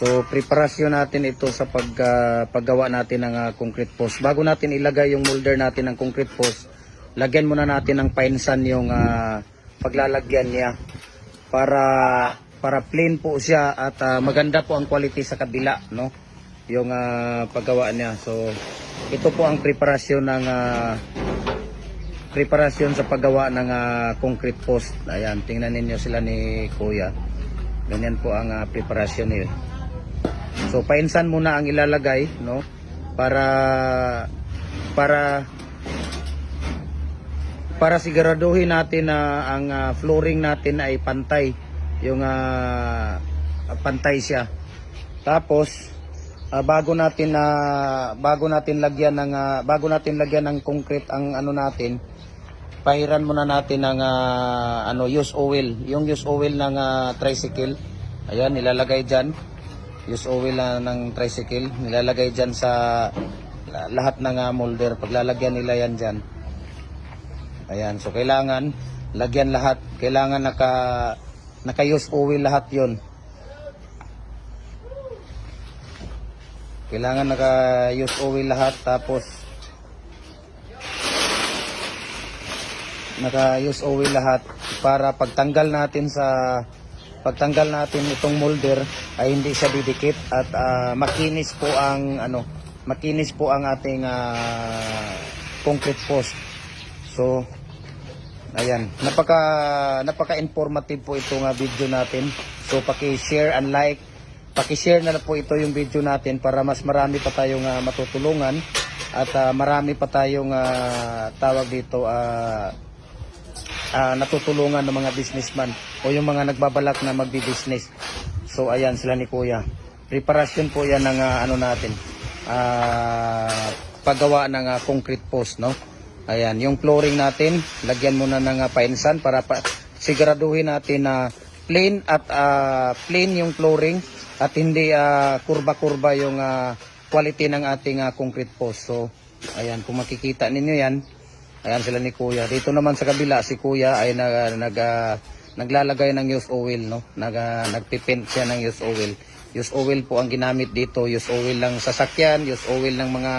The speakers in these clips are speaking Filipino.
So preparasyon natin ito sa paggawa natin ng concrete post. Bago natin ilagay yung molder natin ng concrete post, lagyan muna natin ng painsan yung paglalagyan niya para plain po siya at maganda po ang quality sa kabila, no? Yung paggawa niya. So ito po ang preparasyon ng sa paggawa ng concrete post. Ayan, tingnan ninyo sila ni Kuya. Ganyan po ang preparasyon niya. So painsan muna ang ilalagay, no? Para siguraduhin natin na ang flooring natin ay pantay, yung pantay siya. Tapos bago natin lagyan ng concrete ang ano natin, pahiran muna natin ng use oil, yung use oil ng tricycle. Ayan, nilalagay diyan. Use oil ng tricycle, nilalagay diyan sa lahat ng molder. Paglalagyan nila yan diyan. Ayan, so kailangan lagyan lahat, kailangan naka use oil lahat 'yon. Kailangan naka use oil lahat, tapos naka use oil lahat para pagtanggal natin itong molder ay hindi siya didikit at makinis po ang ating concrete post. So ayan, napaka-informative po itong video natin. So paki-share and like, paki-share na po ito yung video natin para mas marami pa tayong matutulungan at marami pa tayong natutulungan ng mga businessman o yung mga nagbabalak na magbi-business. So ayan sila ni Kuya. Preparasyon po yan ng paggawa ng concrete post, no? Ayan, yung flooring natin, lagyan muna ng painsan para siguraduhin natin na plain yung flooring at hindi kurba-kurba yung quality ng ating concrete post. So ayan, kung makikita ninyo yan. Ayan sila ni Kuya. Dito naman sa kabila, si Kuya ay naglalagay ng use oil, no? Nagpipint siya ng use oil. Use oil po ang ginamit dito. Use oil ng sasakyan, use oil ng mga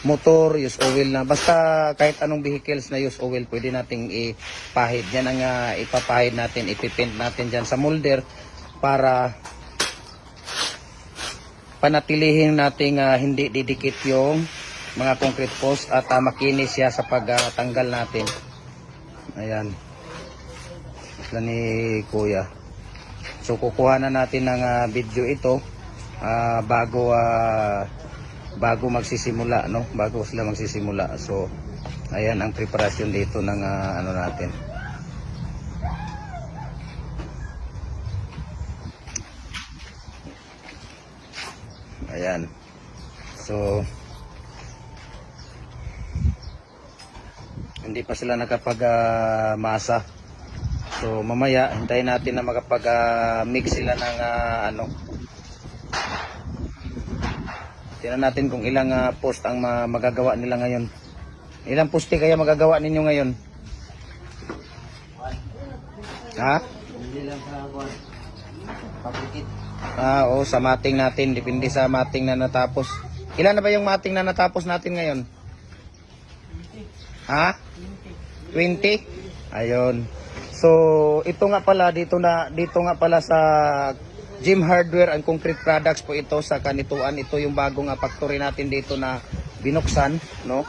motor, use oil na basta kahit anong vehicles na use oil pwede nating ipahid. Yan ang ipapahid natin, ipipint natin dyan sa molder para panatilihin nating hindi didikit yung mga concrete post at makinis siya sa pagtanggal natin. Ayan. Ito ni Kuya. So kukuha na natin ng video ito bago magsisimula, no? Bago sila magsisimula. So ayan ang preparasyon dito ng natin. Ayan. So hindi pa sila nakapag-masa. So mamaya hintayin natin na makapag-mix sila ng Tingnan natin kung ilang post ang magagawa nila ngayon. Ilang poste kaya magagawa ninyo ngayon? Ha? Hindi lang sa oo, sa mating natin, depende sa mating na natapos. Ilan na ba yung mating na natapos natin ngayon? Ha? 20? Ayun. So, ito nga pala dito nga pala sa Gym Hardware and Concrete Products po ito sa Kanituan. Ito yung bagong factory natin dito na binuksan, no?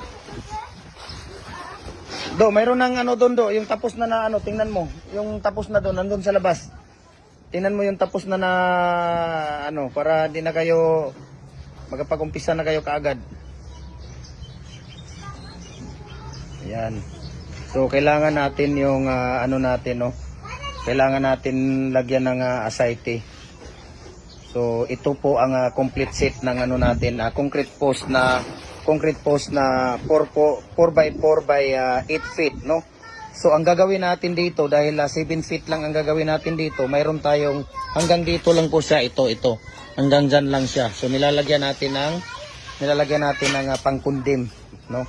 Mayroon ng doon yung tapos na tingnan mo. Yung tapos na doon, nandun sa labas. Tingnan mo yung tapos na para hindi na kayo magpag-umpisa na kayo kaagad. Ayan. So kailangan natin yung no. Kailangan natin lagyan ng asite. So ito po ang complete set ng natin, concrete post na 4x4 by 8 feet, no. So ang gagawin natin dito, dahil 7 feet lang ang gagawin natin dito, mayroon tayong hanggang dito lang po siya, ito. Hanggang dyan lang siya. So nilalagyan natin ng pangkundim, no.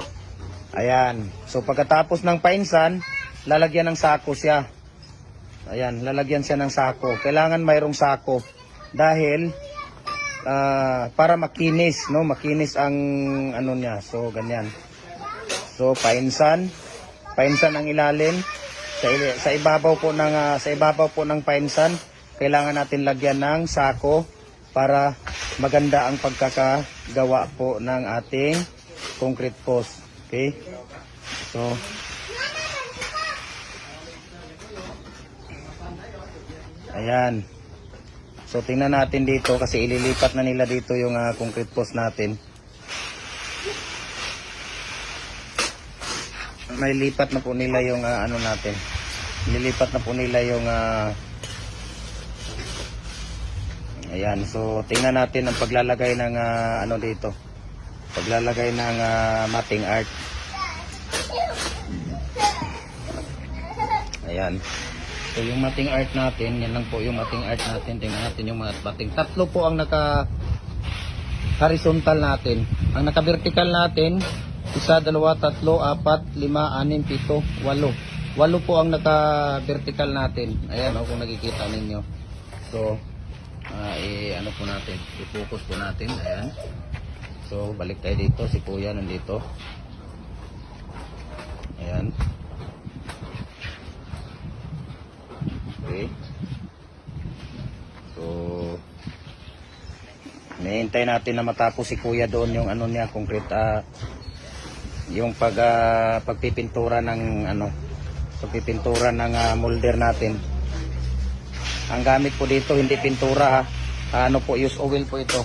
Ayan. So pagkatapos ng painsan, lalagyan ng sako siya. Ayan, lalagyan siya ng sako. Kailangan mayroong sako dahil para makinis, no? Makinis ang ano niya. So ganyan. So painsan ang ilalim. Sa ibabaw po ng painsan, kailangan natin lagyan ng sako para maganda ang pagkakagawa po ng ating concrete post. Okay? So ayan. So tingnan natin dito kasi ililipat na nila dito yung concrete post natin. May lipat na po nila yung ano natin. Nilipat na po nila yung ayan. So tingnan natin ang paglalagay ng ano dito. Paglalagay ng matting art. Ayan. So yung matting art natin, yan lang po yung matting art natin. Tingnan natin yung matting. Tatlo po ang naka horizontal natin. Ang naka vertical natin, 1, 2, 3, 4, 5, 6, 7, 8. 8 po ang naka vertical natin. Ayan o, kung nakikita ninyo. So ano po natin, i-focus po natin. Ayan. So balik tayo dito, si Kuya nandito. Ayan. Okay. So hinihintay natin na matapos si Kuya doon yung ano niya, concrete yung pagpipintura ng ano, pagpipintura ng molder natin. Ang gamit po dito hindi pintura ha. Ano po, use oil po ito.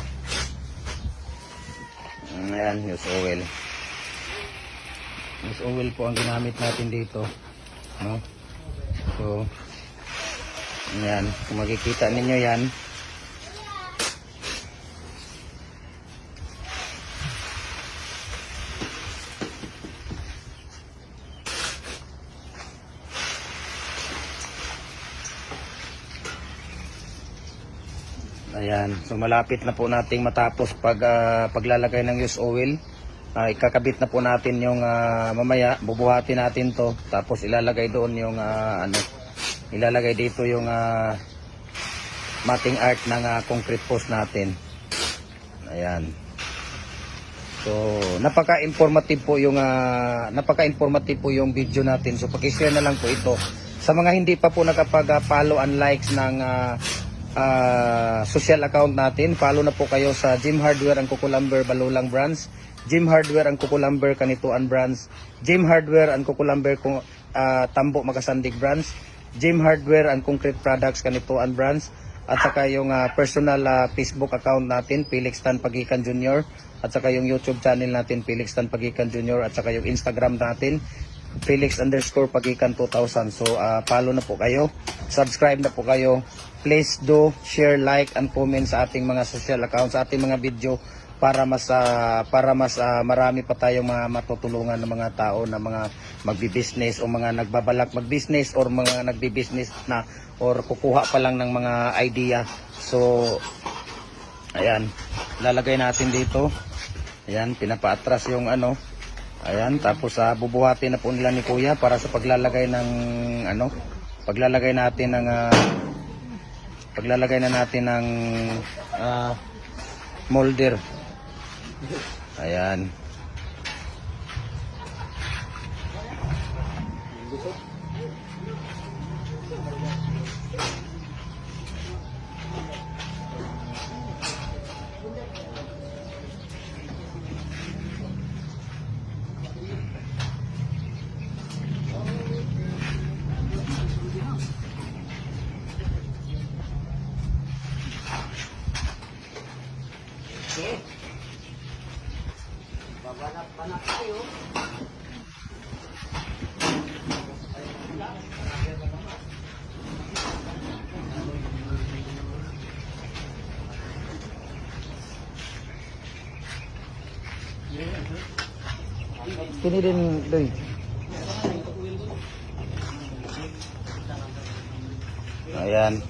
Ayan, use oil. Use oil po ang ginamit natin dito, no? So ayan, kung makikita ninyo yan. Ayan, so malapit na po nating matapos paglalagay ng use oil. Ikakabit na po natin yung mamaya, bubuhatin natin to, tapos ilalagay doon yung ano, ilalagay dito yung matting art ng concrete post natin. Ayan. So napaka-informative po yung video natin. So paki-share na lang po ito sa mga hindi pa po nakapag-follow and likes ng social account natin. Follow na po kayo sa Gym Hardware ang Kukulamber Balulang Branch, Gym Hardware ang Kukulamber Kanituan Branch, Gym Hardware ang Kukulamber Tambo Magasandig Branch, Gym Hardware and Concrete Products Kanituan Branch, at saka yung personal Facebook account natin, Felix Tan Pagikan Jr., at saka yung YouTube channel natin, Felix Tan Pagikan Jr., at saka yung Instagram natin, Felix_Pagikan 2000. So follow na po kayo, subscribe na po kayo. Please do share, like, and comment sa ating mga social accounts, sa ating mga video, para mas marami pa tayong mga matutulungan ng mga tao na mga magbi-business o mga nagbabalak mag-business or mga nagbi-business na or kukuha pa lang ng mga idea. So ayan, lalagay natin dito. Ayan, pinapaatras yung ano. Ayan, tapos bubuhatin na po nila ni Kuya para sa paglalagay ng ano, paglalagay na natin ng molder. Ayan. Banak tayo. Kini din doy. Ayan.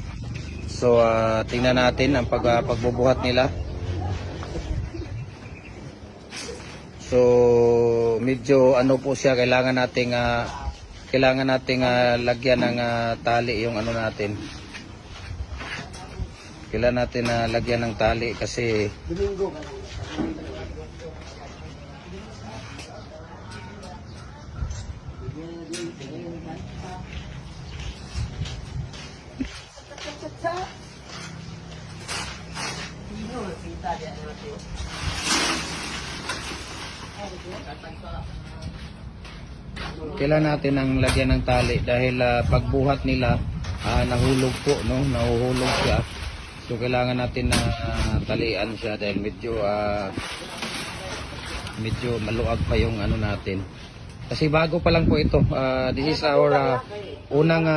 So tingnan natin ang pagbubuhat nila. So medyo ano po siya, kailangan nating lagyan ng tali yung ano natin. Kailangan natin na lagyan ng tali kasi kailangan natin ang lagyan ng tali dahil pagbuhat nila nahulog po, no? Nahuhulog siya. So kailangan natin na talian siya dahil medyo maluag pa yung ano natin. Kasi bago pa lang po ito. This is our unang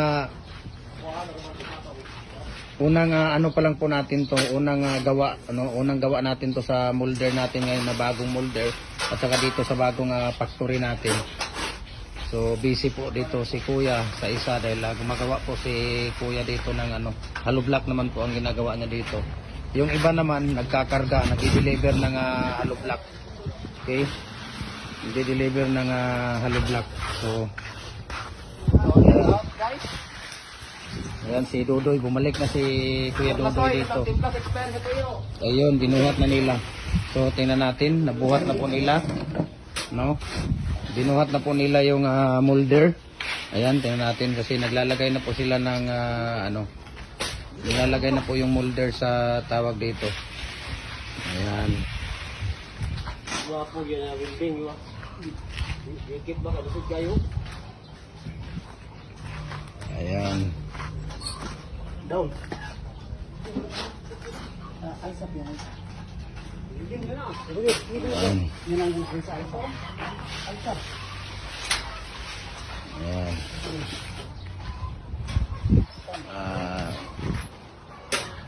ano pa lang po natin to, unang gawa natin to sa molder natin ngayon na bagong molder at saka dito sa bagong factory natin. So busy po dito si Kuya sa isa dahil gumagawa po si Kuya dito ng hollow block naman po ang ginagawa niya dito. Yung iba naman nagkakarga, nag-deliver ng hollow block. Okay? Nag-deliver ng hollow block. So ayan si Dudoy, bumalik na si Kuya Dudoy dito. Ayun, binuhat na nila. So tingnan natin, nabuhat na po nila. No? Binuhat na po nila yung molder. Ayan, tingnan natin kasi naglalagay na po sila ng nilalagay na po yung molder sa tawag dito. Ayan. Wapo yan na building, wa. Dikit ba kadusod kayo? Ayan. Down. Ayan. Ayan.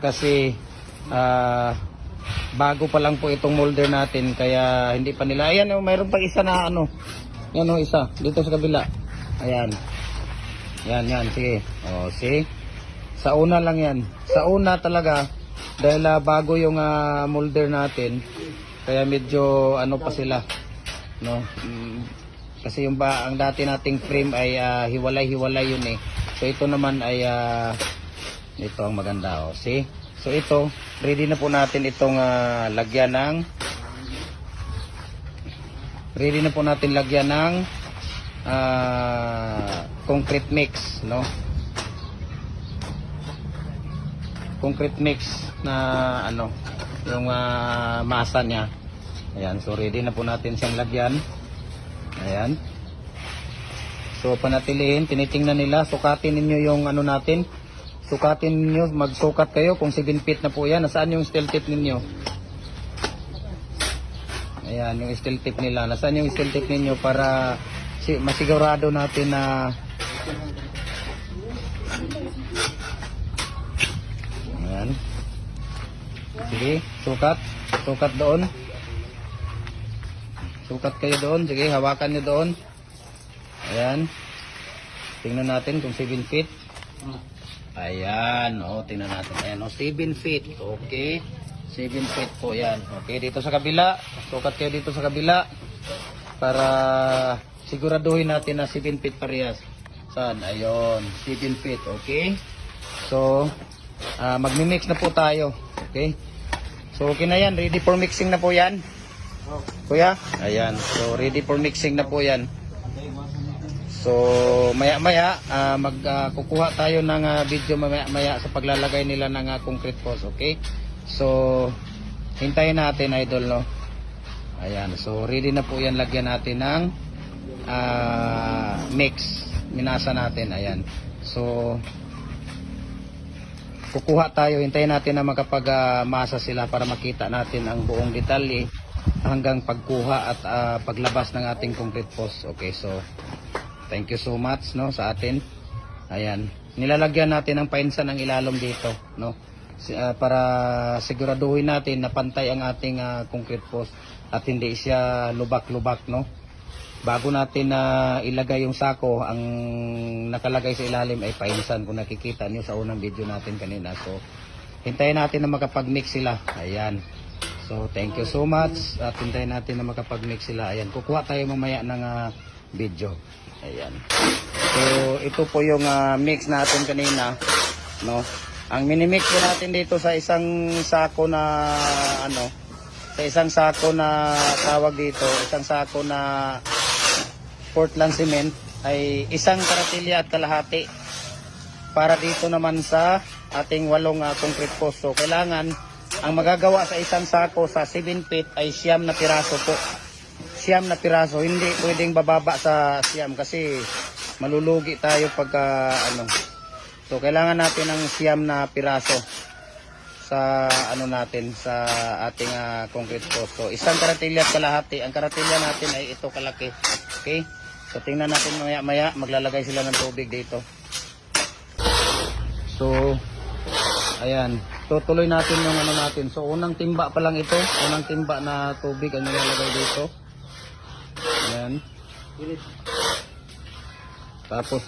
Kasi bago pa lang po itong molder natin kaya hindi pa nila. Ayan, mayroon pa isa na yan isa dito sa kabila. Ayan. Yan, sige. See? Sa una lang yan. Sa una talaga dahil bago yung molder natin kaya medyo pa sila, no? Kasi yung ang dati nating frame ay hiwalay-hiwalay yun eh. So ito naman ay ito ang maganda, see? So ito, ready na po natin itong lagyan ng concrete mix, no? Concrete mix na yung masa niya. Ayan, so ready na po natin siyang lagyan. Ayan. So panatilihin, tinitingnan nila, sukatin ninyo yung natin. Sukatin ninyo, magsukat kayo kung 7 feet na po yan. Nasaan yung steel tip ninyo? Ayan, yung steel tip nila. Nasaan yung steel tip ninyo para masigurado natin na ayan. Sige, sukat doon. Sukat kayo doon. Sige, hawakan nyo doon. Ayan. Tingnan natin kung 7 feet. Ayan. Tingnan natin. Ayan, 7 feet. Okay. 7 feet po yan. Okay, dito sa kabila. Sukat kayo dito sa kabila. Para siguraduhin natin na 7 feet parehas. Saan? Ayun. 7 feet. Okay. So, magmi-mix na po tayo. Okay. So, okay na yan. Ready for mixing na po yan. Kuya, ayan. So ready for mixing na po yan. So maya-maya magkukuha tayo ng video maya sa paglalagay nila ng concrete post, okay? So hintayin natin, idol, no? Ayan. So ready na po yan, lagyan natin ng mix. Minasa natin, ayan. So kukuha tayo, hintayin natin na makapag-masa sila para makita natin ang buong detalye hanggang pagkuha at paglabas ng ating concrete post. Okay, so thank you so much, no, sa atin. Ayan, nilalagyan natin ng painsan ng ilalong dito, no, para siguraduhin natin na pantay ang ating concrete post at hindi siya lubak-lubak, no. Bago natin ilagay yung sako, ang nakalagay sa ilalim ay painsan, kung nakikita nyo sa unang video natin kanina. So hintayin natin na makapag-mix sila. Ayan. So thank you so much at hintayin natin na makapag-mix sila. Ayan, kukuha tayo mamaya ng video. Ayan. So ito po yung mix natin kanina, no. Ang minimix po natin dito sa isang sako na ano, sa isang sako na tawag dito, isang sako na Portland cement ay isang karatilya at kalahati. Para dito naman sa ating 8 concrete post. So kailangan ang magagawa sa isang sako sa 7 feet ay 9 na piraso po. 9 na piraso, hindi pwedeng bababa sa 9 kasi malulugi tayo pagka ano. So kailangan natin ng 9 na piraso sa ano natin sa ating concrete post. So isang karatilya at kalahati. Ang karatilya natin ay ito kalaki. Okay? So tingnan natin maya-maya, maglalagay sila ng tubig dito. So ayan, tutuloy natin yung ano natin. So unang timba pa lang ito, unang timba na tubig ang nilalagay dito. Ayan. Tapos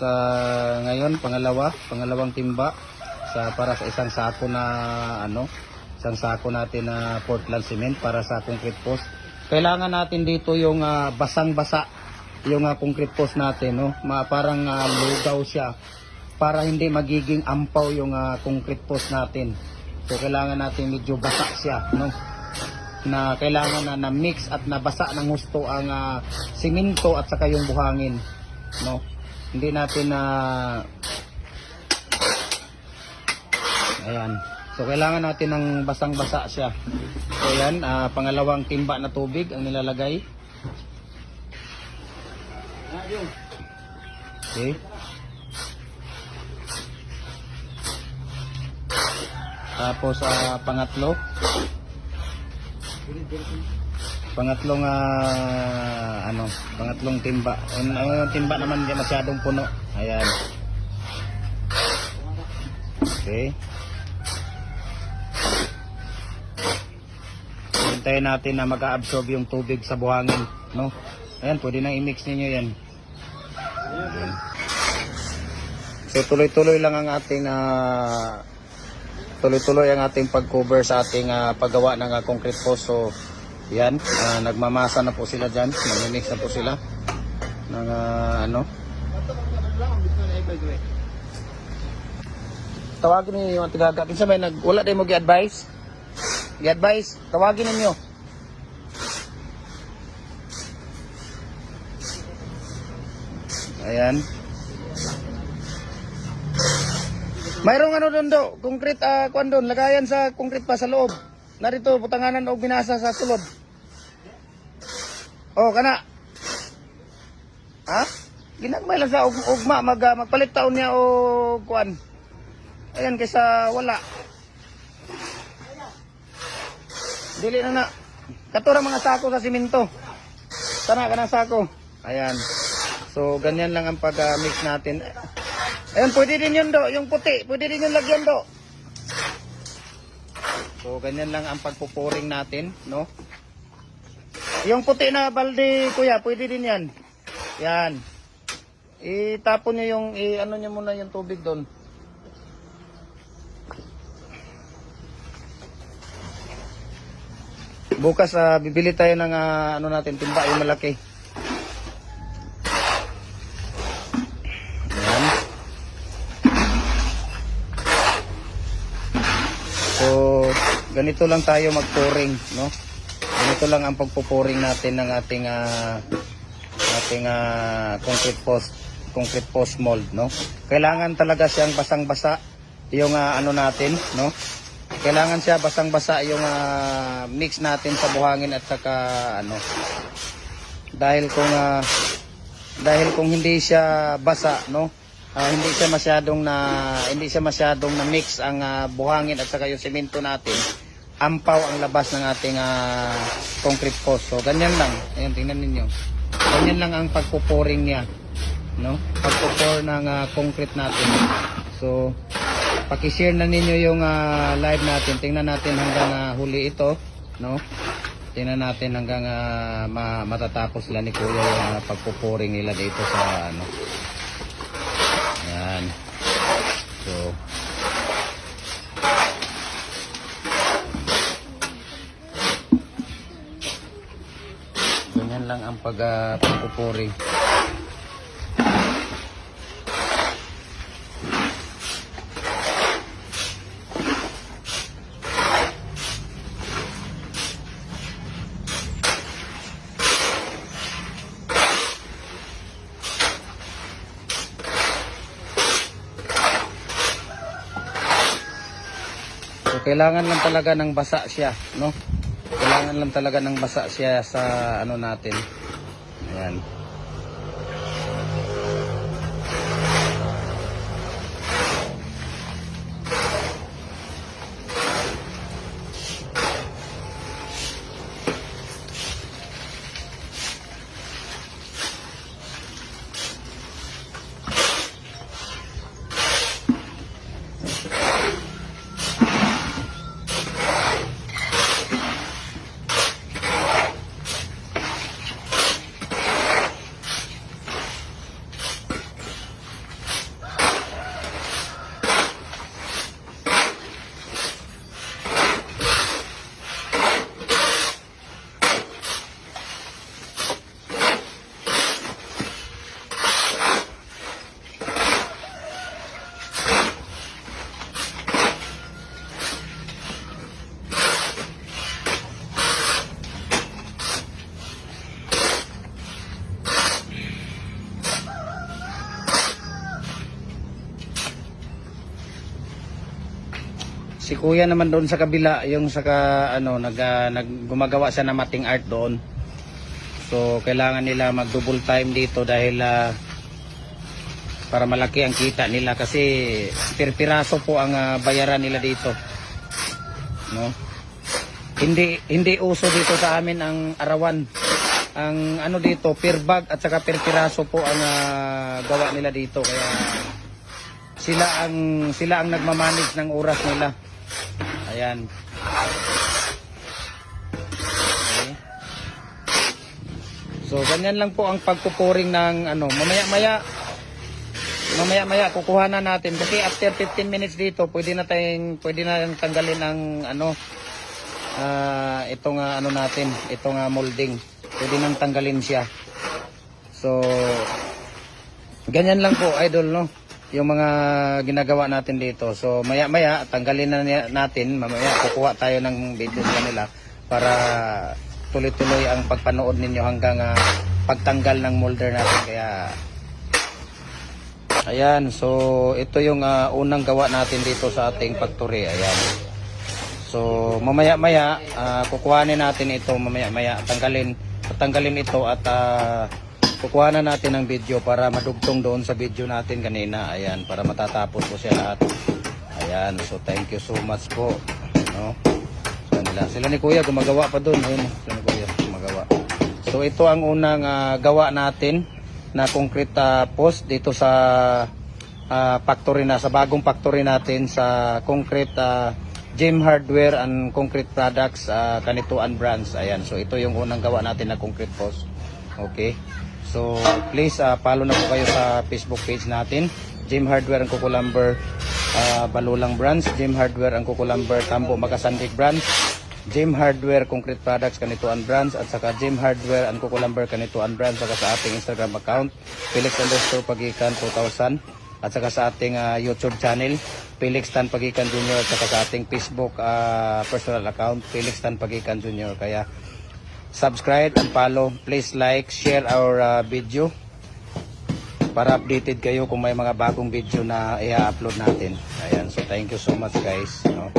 ngayon pangalawang timba para sa isang sako na ano, isang sako natin na Portland cement para sa concrete post. Kailangan natin dito yung basang-basa yung concrete post natin, no? Parang lugaw siya para hindi magiging ampaw yung concrete post natin. So kailangan natin medyo basa siya, no? Na kailangan na mix at nabasa ng gusto ang simento at saka yung buhangin, no? Hindi natin ayan. So kailangan natin ng basang-basa siya. So yan, pangalawang timba na tubig ang nilalagay. Okay. Tapos pangatlong pangatlong timba. Ang timba naman hindi masyadong puno. Ayan. Okay. Hintayin natin na mag-absorb yung tubig sa buhangin, no? Ayan, pwede na i-mix ninyo yan. Ayan. So tuloy-tuloy lang ang ating pag-cover sa ating paggawa ng concrete post. So yan, nagmamasa na po sila dyan, nag-mix na po sila ng ano. Tawagin niyo yung tigaga. Kinsa may wala din mo gi-advise? Gi-advise, tawagin niyo. Ayan. Mayroong ano doon do, concrete kuan doon, lagayan sa concrete pa sa loob. Narito butanganan og binasa sa sulod. Oh, kana. Ha? Ginagmay lang sa ugma magpalit taon niya og kuan. Ayan kaysa wala. Dili na. Katura mga sako sa simento. Sana kanang sako. Ayan. So ganyan lang ang pag-mix natin. Ayan, pwede din yun do, yung puti, pwede din yung lagyan do. So ganyan lang ang pagpupuring natin, no? Yung puti na balde, kuya, pwede din yan. Yan. Itapon niyo yung, ano niyo muna yung tubig doon. Bukas bibili tayo ng ano natin, timba yung malaki. Ayan. So ganito lang tayo mag-pouring, no? Ganito lang ang pagpo-pouring natin ng ating concrete post mold, no? Kailangan talaga siyang basang-basa yung ano natin, no? Kailangan siya basang-basa yung mix natin sa buhangin at saka ano. Dahil kung hindi siya basa, no? Hindi siya masyadong na mix ang buhangin at saka yung semento natin. Ampaw ang labas ng ating concrete post. So ganyan lang. Ayun, tingnan niyo. Ganyan lang ang pagpo-pouring niya, no? Pagpo-pour ng concrete natin. So paki-share na ninyo yung live natin. Tingnan natin hanggang huli ito, no? Tingnan natin hanggang matatapos sila ni Kuya yung pagpo-pouring nila dito sa ano. Ayan. So ganyan lang ang pagpo-pouring. kailangan lang talaga ng basa siya, no? Kailangan lang talaga ng basa siya sa ano natin. Ayan. Si kuya naman doon sa kabila, yung sa gumagawa siya ng mating art doon. So kailangan nila mag double time dito dahil para malaki ang kita nila kasi piraso po ang bayaran nila dito. No? Hindi uso dito sa amin ang arawan. Ang ano dito, per bag at saka per piraso po ang gawa nila dito, kaya sila ang nagmamanage ng oras nila. Ayan. Okay. So ganyan lang po ang pagpupuring ng ano, mamaya-maya kukuha na natin kasi after 15 minutes dito pwede na tanggalin ang ano itong ano natin, itong molding. Pwede nang tanggalin siya. So ganyan lang po, idol, no? Yung mga ginagawa natin dito. So maya-maya tanggalin na natin, mamaya kukuha tayo ng video nila para tuloy-tuloy ang pagpanood ninyo hanggang pagtanggal ng molder natin. Kaya ayan, so ito yung unang gawa natin dito sa ating factory. Ayan. So mamaya-maya kukuhanin natin ito, mamaya-maya tanggalin ito at kukuha na natin ng video para madugtong doon sa video natin kanina. Ayan, para matatapos po siya lahat. Ayan, so thank you so much po, no? Sila ni Kuya gumagawa pa doon. Ayun, sila ni Kuya gumagawa. So ito ang unang gawa natin na concrete post dito sa factory na, sa bagong factory natin sa concrete Gem Hardware and Concrete Products, Kanituan Branch. Ayan, so ito yung unang gawa natin na concrete post. Okay. So please follow na po kayo sa Facebook page natin, Gem Hardware and Kukulamber Balulang Branch, Gem Hardware and Kukulamber Tambo Makasandig Branch, Gem Hardware Concrete Products Kanituan Branch, at saka Gem Hardware and Kukulamber Kanituan Branch, saka sa ating Instagram account Felix_Pagikan 2000, at saka sa ating YouTube channel Felix Tan Pagikan Jr., at saka sa ating Facebook personal account Felix Tan Pagikan Jr. Kaya subscribe and follow. Please like, share our video para updated kayo kung may mga bagong video na i-upload natin. Ayan, so thank you so much guys, no?